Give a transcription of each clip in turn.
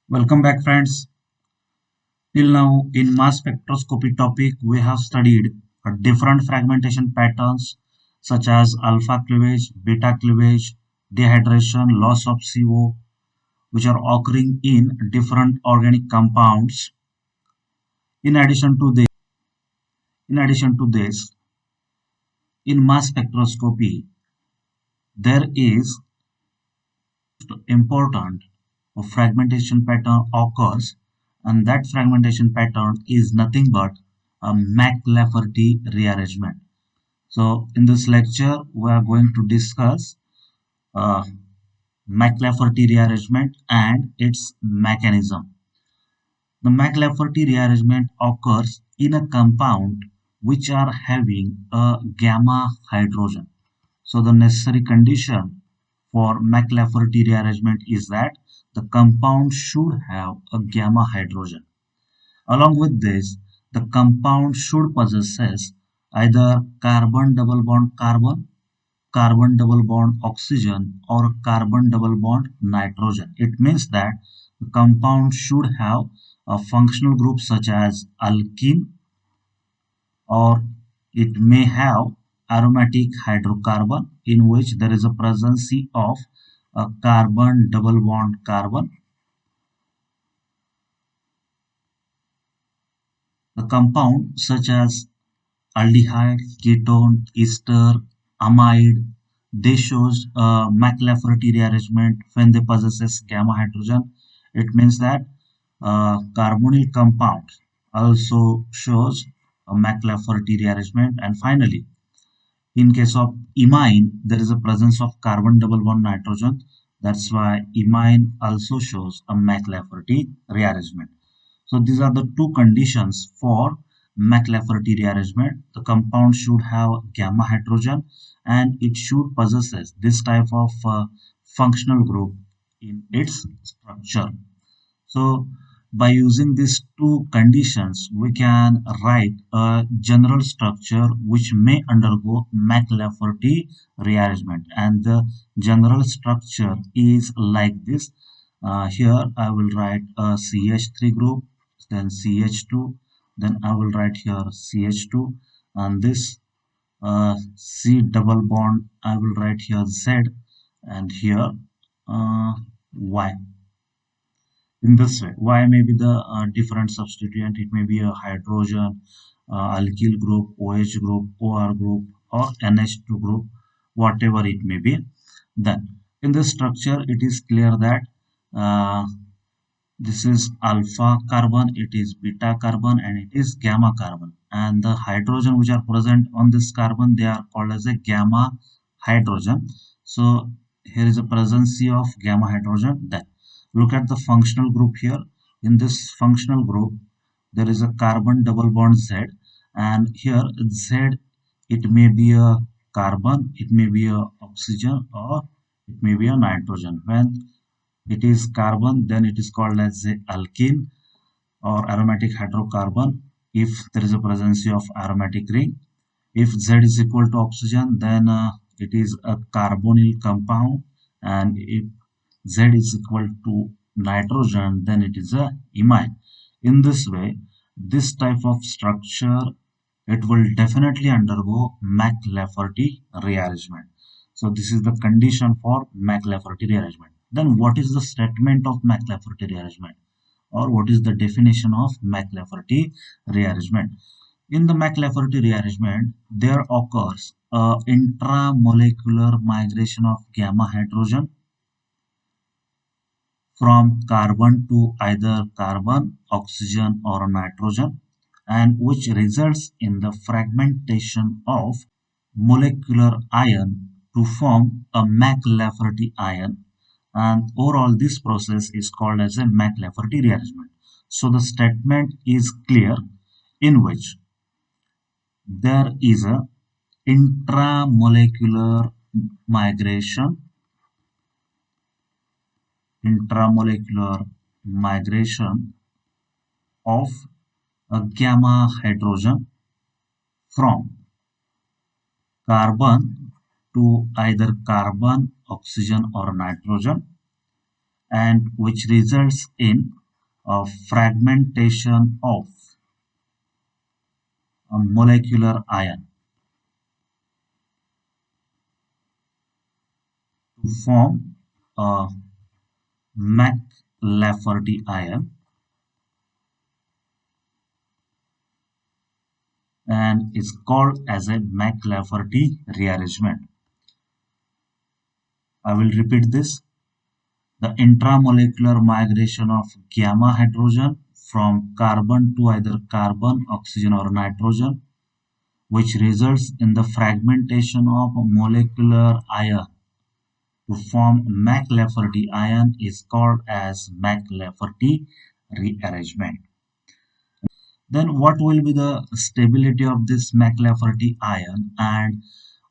Welcome back, friends. Till now, in mass spectroscopy topic, we have studied different fragmentation patterns such as alpha cleavage, beta cleavage, dehydration, loss of CO, which are occurring in different organic compounds. In addition to this, in addition to this, in mass spectroscopy, there is important fragmentation pattern occurs, and that fragmentation pattern is nothing but a McLafferty rearrangement. So in this lecture, we are going to discuss uh, McLafferty rearrangement and its mechanism. The McLafferty rearrangement occurs in a compound which are having a gamma hydrogen. So the necessary condition for McLafferty rearrangement is that the compound should have a gamma hydrogen. Along with this, the compound should possess either carbon double bond carbon, carbon double bond oxygen, or carbon double bond nitrogen. It means that the compound should have a functional group such as alkene, or it may have aromatic hydrocarbon in which there is a presence of a carbon double bond carbon. The compound such as aldehyde, ketone, ester, amide, they shows McLafferty rearrangement when they possesses gamma hydrogen. It means that carbonyl compound also shows a McLafferty rearrangement. And finally, in case of imine, there is a presence of carbon double bond nitrogen. That's why imine also shows a McLafferty rearrangement. So these are the two conditions for McLafferty rearrangement. The compound should have gamma hydrogen and it should possess this type of functional group in its structure. So by using these two conditions, we can write a general structure which may undergo McLafferty rearrangement. And the general structure is like this. Here I will write a CH3 group, then CH2, then I will write here CH2, and this C double bond I will write here Z, and here Y. In this way, Y may be the different substituent. It may be a hydrogen, alkyl group, OH group, OR group, or NH2 group, whatever it may be. Then in this structure, it is clear that uh, this is alpha carbon, it is beta carbon, and it is gamma carbon. And the hydrogen which are present on this carbon, they are called as a gamma hydrogen. So here is a presence of gamma hydrogen. Then look at the functional group here. In this functional group, there is a carbon double bond Z, and here Z, it may be a carbon, it may be a oxygen, or it may be a nitrogen. When it is carbon, then it is called as a alkene or aromatic hydrocarbon if there is a presence of aromatic ring. If Z is equal to oxygen, then it is a carbonyl compound, and if Z is equal to nitrogen, then it is a imine. In this way, this type of structure, it will definitely undergo McLafferty rearrangement. So this is the condition for McLafferty rearrangement. Then what is the statement of McLafferty rearrangement, or what is the definition of McLafferty rearrangement? In the McLafferty rearrangement, there occurs a intramolecular migration of gamma hydrogen from carbon to either carbon, oxygen, or nitrogen, and which results in the fragmentation of molecular ion to form a McLafferty ion, and overall this process is called as a McLafferty rearrangement. So the statement is clear, in which there is a intramolecular migration intramolecular migration of a gamma hydrogen from carbon to either carbon, oxygen, or nitrogen, and which results in fragmentation of a molecular ion to form a McLafferty ion, and is called as a McLafferty rearrangement. I will repeat this. The intramolecular migration of gamma hydrogen from carbon to either carbon, oxygen or nitrogen, which results in the fragmentation of a molecular ion to form McLafferty ion, is called as McLafferty rearrangement. Then what will be the stability of this McLafferty ion, and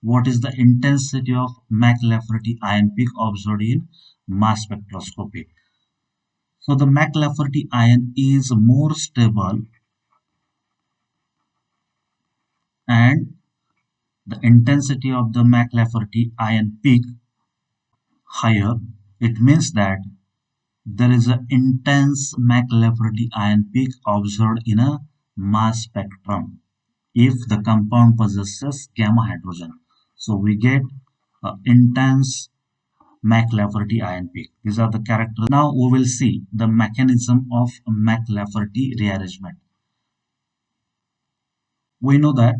what is the intensity of McLafferty ion peak observed in mass spectroscopy? So the McLafferty ion is more stable and the intensity of the McLafferty ion peak higher. It means that there is an intense McLafferty ion peak observed in a mass spectrum if the compound possesses gamma hydrogen. So we get an intense McLafferty ion peak. These are the characters. Now we will see the mechanism of McLafferty rearrangement. We know that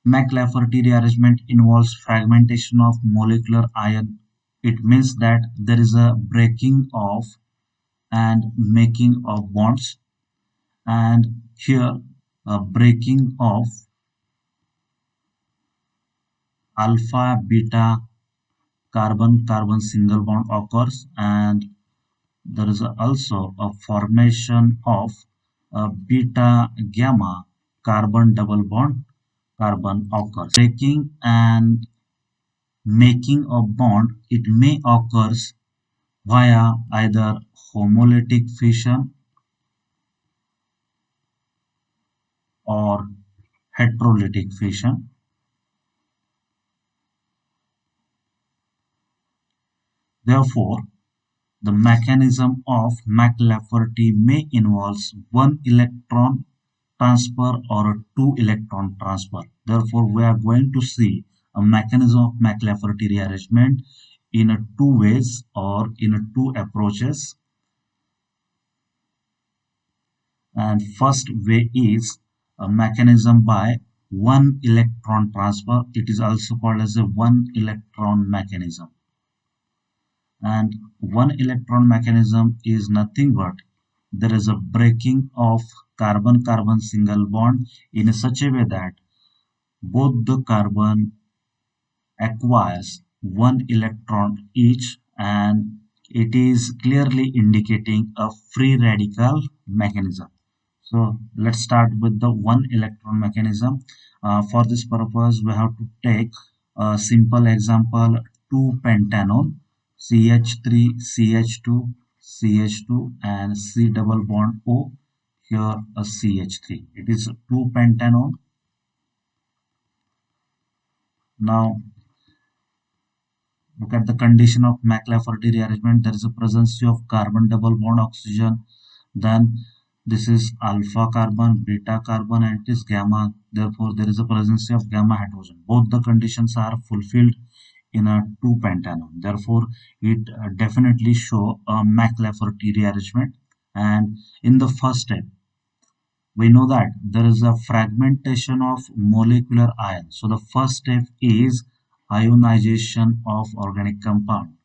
McLafferty rearrangement involves fragmentation of molecular ion. It means that there is a breaking of and making of bonds, and here a breaking of alpha beta carbon carbon single bond occurs, and there is also a formation of a beta gamma carbon double bond carbon occurs. Breaking and making of bond, it may occurs via either homolytic fission or heterolytic fission. Therefore, the mechanism of McLafferty may involve one electron transfer or a two electron transfer. Therefore, we are going to see a mechanism of McLafferty rearrangement in a two ways or in a two approaches. And first way is a mechanism by one electron transfer. It is also called as a one electron mechanism. And one electron mechanism is nothing but there is a breaking of carbon-carbon single bond in such a way that both the carbon acquires one electron each, and it is clearly indicating a free radical mechanism. So let's start with the one electron mechanism. For this purpose, we have to take a simple example: 2-pentanone, CH3, CH2, CH2, and C double bond O. Here a CH3. It is 2-pentanone. Now look at the condition of McLafferty rearrangement. There is a presence of carbon double bond oxygen. Then this is alpha carbon, beta carbon, and it is gamma. Therefore, there is a presence of gamma hydrogen. Both the conditions are fulfilled in a 2-pentanone. Therefore, it definitely show a McLafferty rearrangement. And in the first step, we know that there is a fragmentation of molecular ion. So the first step is ionization of organic compound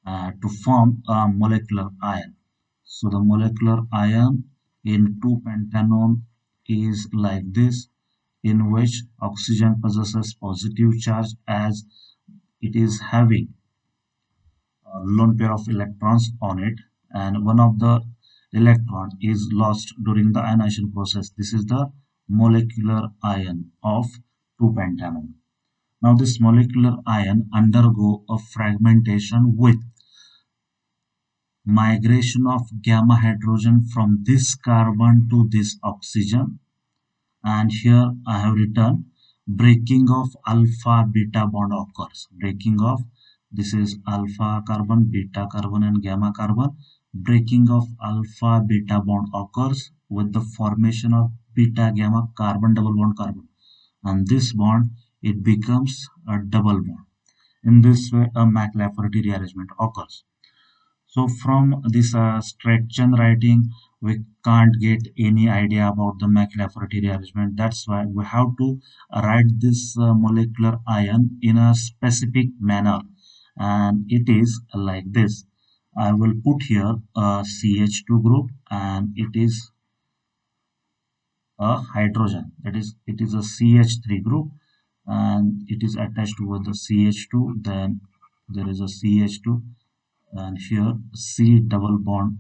to form a molecular ion. So the molecular ion in 2-pentanone is like this, in which oxygen possesses positive charge as it is having a lone pair of electrons on it, and one of the electron is lost during the ionization process. This is the molecular ion of 2-pentanone. Now this molecular ion undergo a fragmentation with migration of gamma hydrogen from this carbon to this oxygen, and here I have written breaking of alpha beta bond occurs. Breaking of, this is alpha carbon, beta carbon, and gamma carbon. breaking of alpha beta bond occurs with the formation of beta gamma carbon double bond carbon, and this bond it becomes a double bond. In this way, a McLafferty rearrangement occurs. So from this straight chain writing, we can't get any idea about the McLafferty rearrangement. That's why we have to write this molecular ion in a specific manner, and it is like this. I will put here a CH2 group, and it is a hydrogen. That is, it is a CH3 group, and it is attached with the CH2. Then there is a CH2, and here C double bond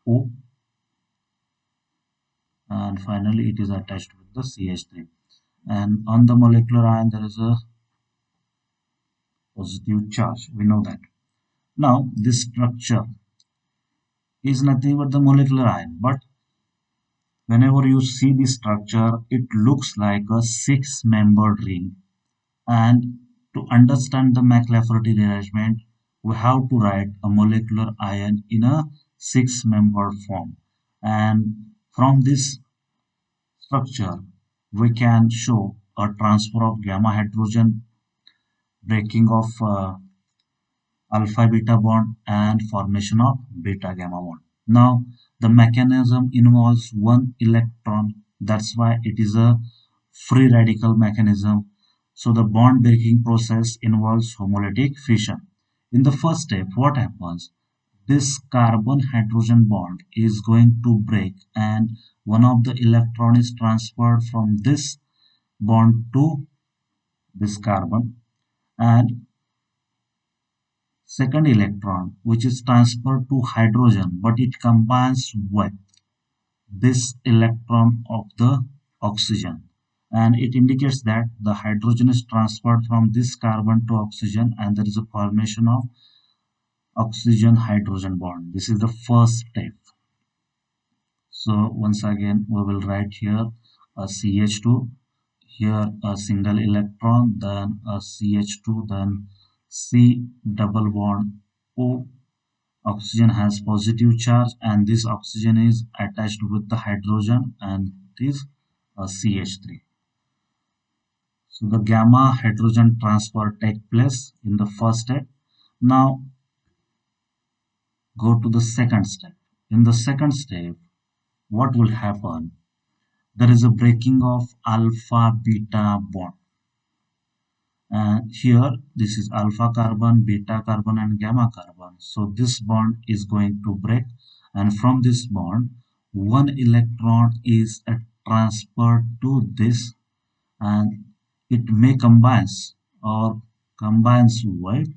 O, and finally it is attached with the CH3. And on the molecular ion there is a positive charge, we know that. Now this structure is nothing but the molecular ion, but whenever you see this structure it looks like a six-membered ring. And to understand the McLafferty rearrangement, we have to write a molecular ion in a six-membered form. And from this structure, we can show a transfer of gamma hydrogen, breaking of alpha beta bond, and formation of beta gamma bond. Now, the mechanism involves one electron. That's why it is a free radical mechanism. So the bond breaking process involves homolytic fission. In the first step, what happens? This carbon hydrogen bond is going to break, and one of the electron is transferred from this bond to this carbon, and second electron which is transferred to hydrogen, but it combines with this electron of the oxygen, and it indicates that the hydrogen is transferred from this carbon to oxygen, and there is a formation of oxygen hydrogen bond. This is the first step. So once again we will write here a CH2, here a single electron, then a CH2, then C double bond O. Oxygen has positive charge, and this oxygen is attached with the hydrogen, and it is a CH3. So the gamma hydrogen transfer take place in the first step. Now go to the second step. In the second step, what will happen? There is a breaking of alpha beta bond. And here this is alpha carbon, beta carbon, and gamma carbon. So this bond is going to break, and from this bond one electron is transferred to this, and it may combines or combines with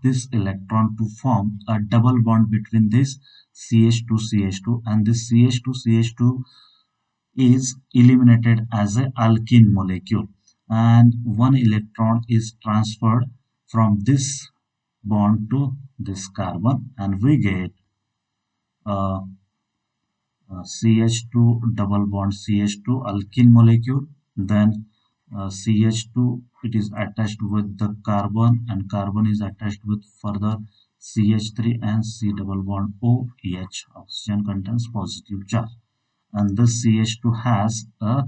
this electron to form a double bond between this CH2 and this CH2 is eliminated as a alkene molecule, and one electron is transferred from this bond to this carbon, and we get a CH2 double bond CH2 alkene molecule. Then CH2 it is attached with the carbon, and carbon is attached with further CH3 and C double bond OH. Oxygen contains positive charge, and this CH2 has a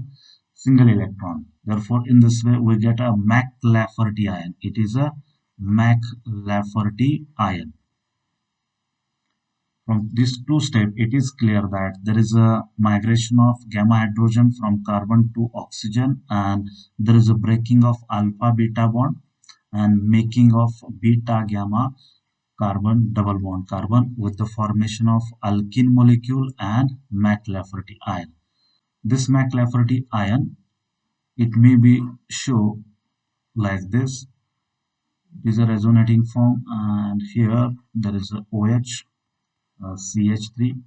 single electron. Therefore, in this way, we get a McLafferty ion. It is a McLafferty ion. From these two steps, it is clear that there is a migration of gamma hydrogen from carbon to oxygen, and there is a breaking of alpha beta bond and making of beta gamma carbon double bond carbon with the formation of alkene molecule and McLafferty ion. This McLafferty ion, it may be shown like this. It is a resonating form, and here there is a OH, CH3,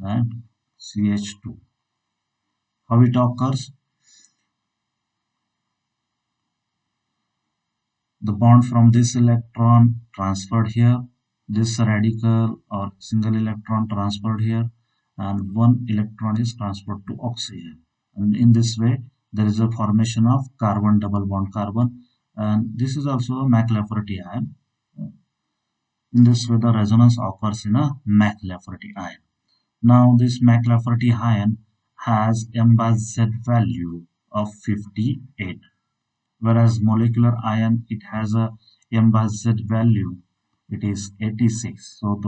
and CH2. How it occurs? The bond from this electron transferred here, this radical or single electron transferred here, and one electron is transferred to oxygen, and in this way there is a formation of carbon double bond carbon, and this is also a McLafferty ion. In this way, the resonance occurs in a McLafferty ion. Now, this McLafferty ion has m by z value of 58, whereas molecular ion it has a m by z value, it is 86. So,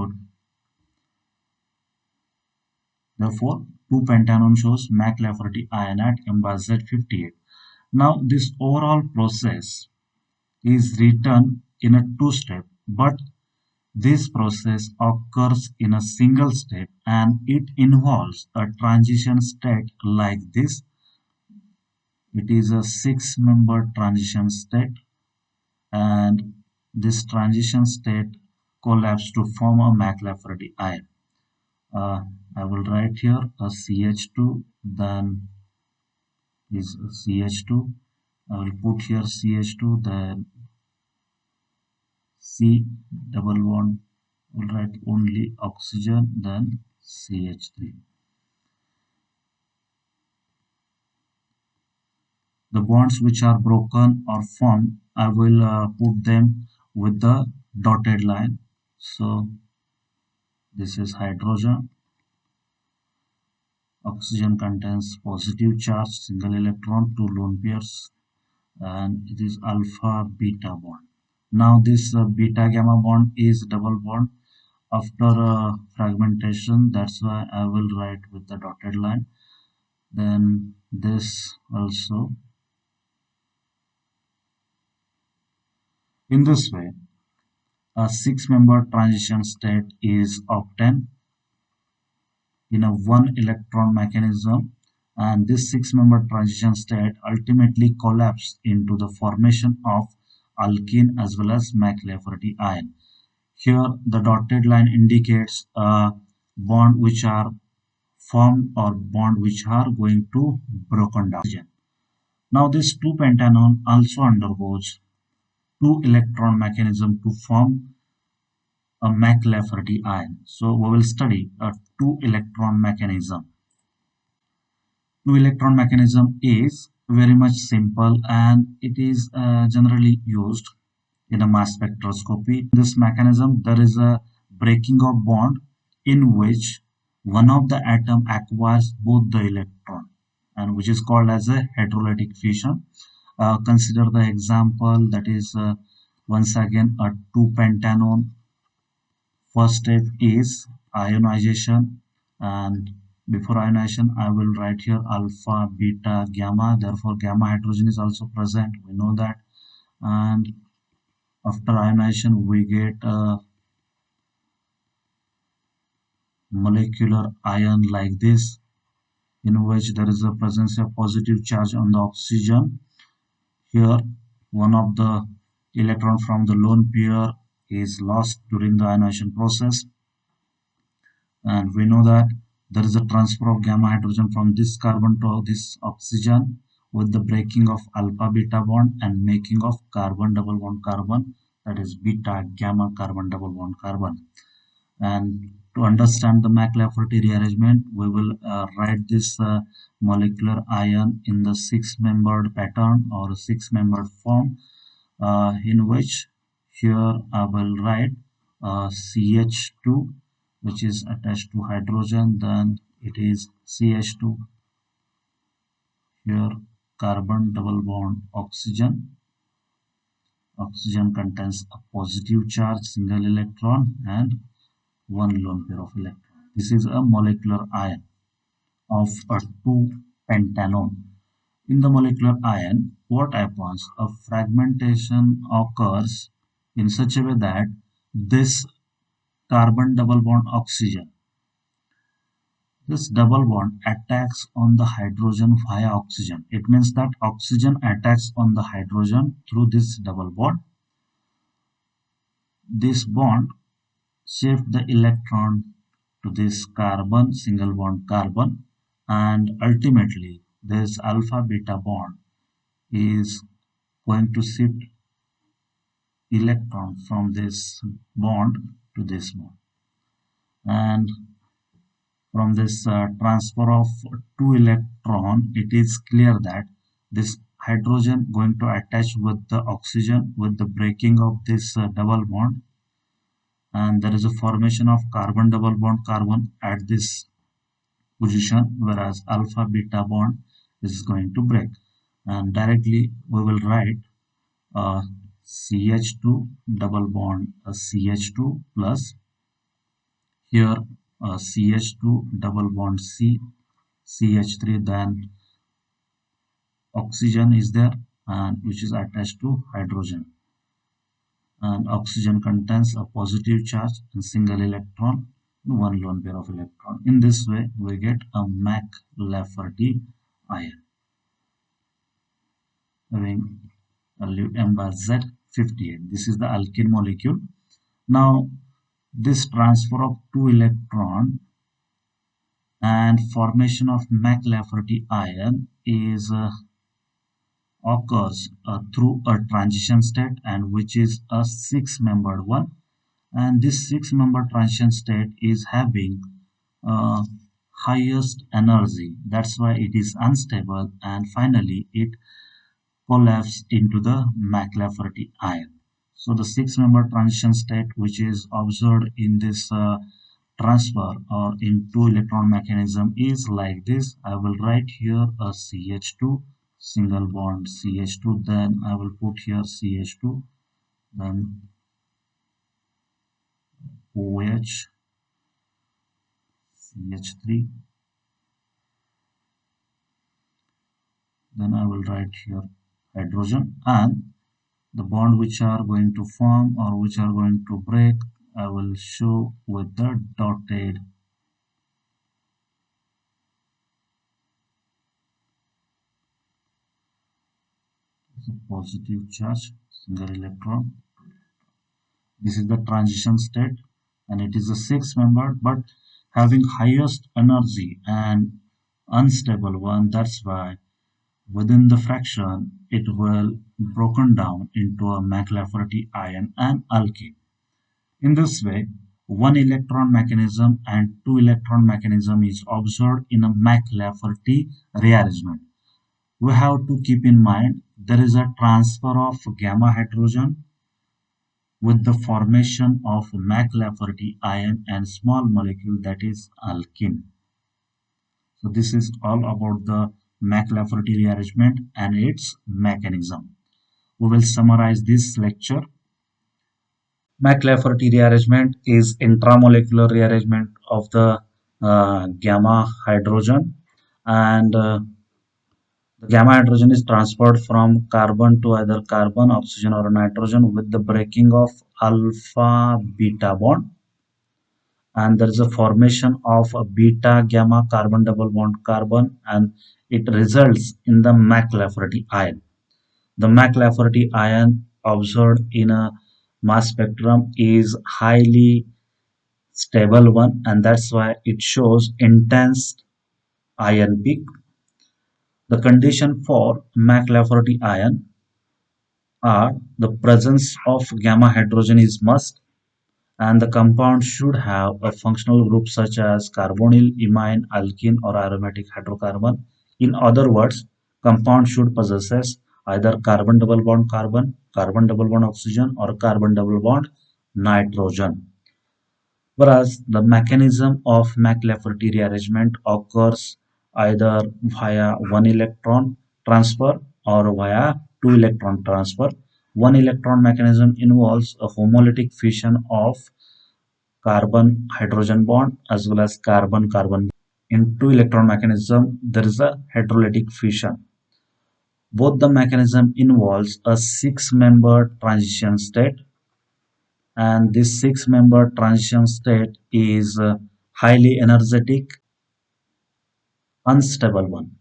therefore, 2-pentanone shows McLafferty ion at m by z 58. Now, this overall process is written in a two-step, but this process occurs in a single step and it involves a transition state like this. It is a 6-member transition state, and this transition state collapses to form a McLafferty ion. I will write here a CH2, then is CH2. I will put here CH2, then C double bond. I will write only oxygen, then CH3. The bonds which are broken or formed, I will put them with the dotted line. So this is hydrogen. Oxygen contains positive charge, single electron, 2 lone pairs, and it is alpha beta bond. Now this beta gamma bond is double bond after fragmentation. That's why I will write with the dotted line. Then this also. In this way, a 6-member transition state is obtained in a 1-electron mechanism, and this 6-member transition state ultimately collapses into the formation of alkene as well as McLafferty ion. Here the dotted line indicates a bond which are formed or bond which are going to broken down. Now this 2-pentanone also undergoes 2-electron mechanism to form a McLafferty ion. So we will study a 2-electron mechanism. 2-electron mechanism is very much simple and it is generally used in a mass spectroscopy. In this mechanism, there is a breaking of bond in which one of the atom acquires both the electron, and which is called as a heterolytic fission. Consider the example, that is once again a 2-pentanone. First step is ionization, and before ionization I will write here alpha, beta, gamma. Therefore gamma hydrogen is also present, we know that. And after ionization we get a molecular ion like this, in which there is a presence of positive charge on the oxygen. Here one of the electron from the lone pair is lost during the ionization process, and we know that there is a transfer of gamma hydrogen from this carbon to this oxygen with the breaking of alpha beta bond and making of carbon double bond carbon, that is beta gamma carbon double bond carbon. And to understand the McLafferty rearrangement, we will write this molecular ion in the 6-membered pattern or 6-membered form, in which here I will write CH2, which is attached to hydrogen, then it is CH2, here carbon double bond oxygen. Oxygen contains a positive charge, single electron, and 1 lone pair of electron. This is a molecular ion of a 2-pentanone. In the molecular ion, what happens? A fragmentation occurs in such a way that this carbon double bond oxygen, this double bond attacks on the hydrogen via oxygen. It means that oxygen attacks on the hydrogen through this double bond. This bond shift the electron to this carbon, single bond carbon, and ultimately this alpha beta bond is going to shift electron from this bond to this bond, and from this transfer of 2 electron, it is clear that this hydrogen going to attach with the oxygen with the breaking of this double bond. and there is a formation of carbon double bond carbon at this position, whereas alpha beta bond is going to break, and directly we will write CH2 double bond CH2 plus here CH2 double bond CH3, then oxygen is there and which is attached to hydrogen, and oxygen contains a positive charge and single electron, one lone pair of electron. In this way we get a McLafferty ion having value M bar Z 58. This is the alkene molecule. Now this transfer of two electron and formation of McLafferty ion is occurs through a transition state, and which is a six-membered one, and this six-membered transition state is having uh, highest energy, that's why it is unstable, and finally it collapse into the McLafferty ion. So the six-member transition state which is observed in this transfer or in two electron mechanism is like this. I will write here a CH2 single bond CH2, then I will put here CH2, then OH, CH3, then I will write here hydrogen, and the bond which are going to form or which are going to break I will show with the dotted positive charge single electron. This is the transition state and it is a six membered but having highest energy and unstable one, that's why within the fraction it will broken down into a McLafferty ion and alkene. In this way, one electron mechanism and two electron mechanism is observed in a McLafferty rearrangement. We have to keep in mind there is a transfer of gamma hydrogen with the formation of McLafferty ion and small molecule, that is alkene. So this is all about the McLafferty rearrangement and its mechanism. We will summarize this lecture. McLafferty rearrangement is intramolecular rearrangement of the gamma hydrogen, and the gamma hydrogen is transferred from carbon to either carbon, oxygen or nitrogen with the breaking of alpha beta bond, and there is a formation of a beta gamma carbon double bond carbon, and it results in the McLafferty ion. The McLafferty ion observed in a mass spectrum is highly stable one, and that's why it shows intense ion peak. The condition for McLafferty ion are the presence of gamma hydrogen is must, and the compound should have a functional group such as carbonyl, imine, alkene or aromatic hydrocarbon. In other words, compound should possess either carbon double bond carbon, carbon double bond oxygen or carbon double bond nitrogen. Whereas the mechanism of McLafferty rearrangement occurs either via one electron transfer or via two electron transfer. One electron mechanism involves a homolytic fission of carbon hydrogen bond as well as carbon carbon. In two electron mechanism there is a heterolytic fission. Both the mechanism involves a six-member transition state, and this six-member transition state is highly energetic, unstable one.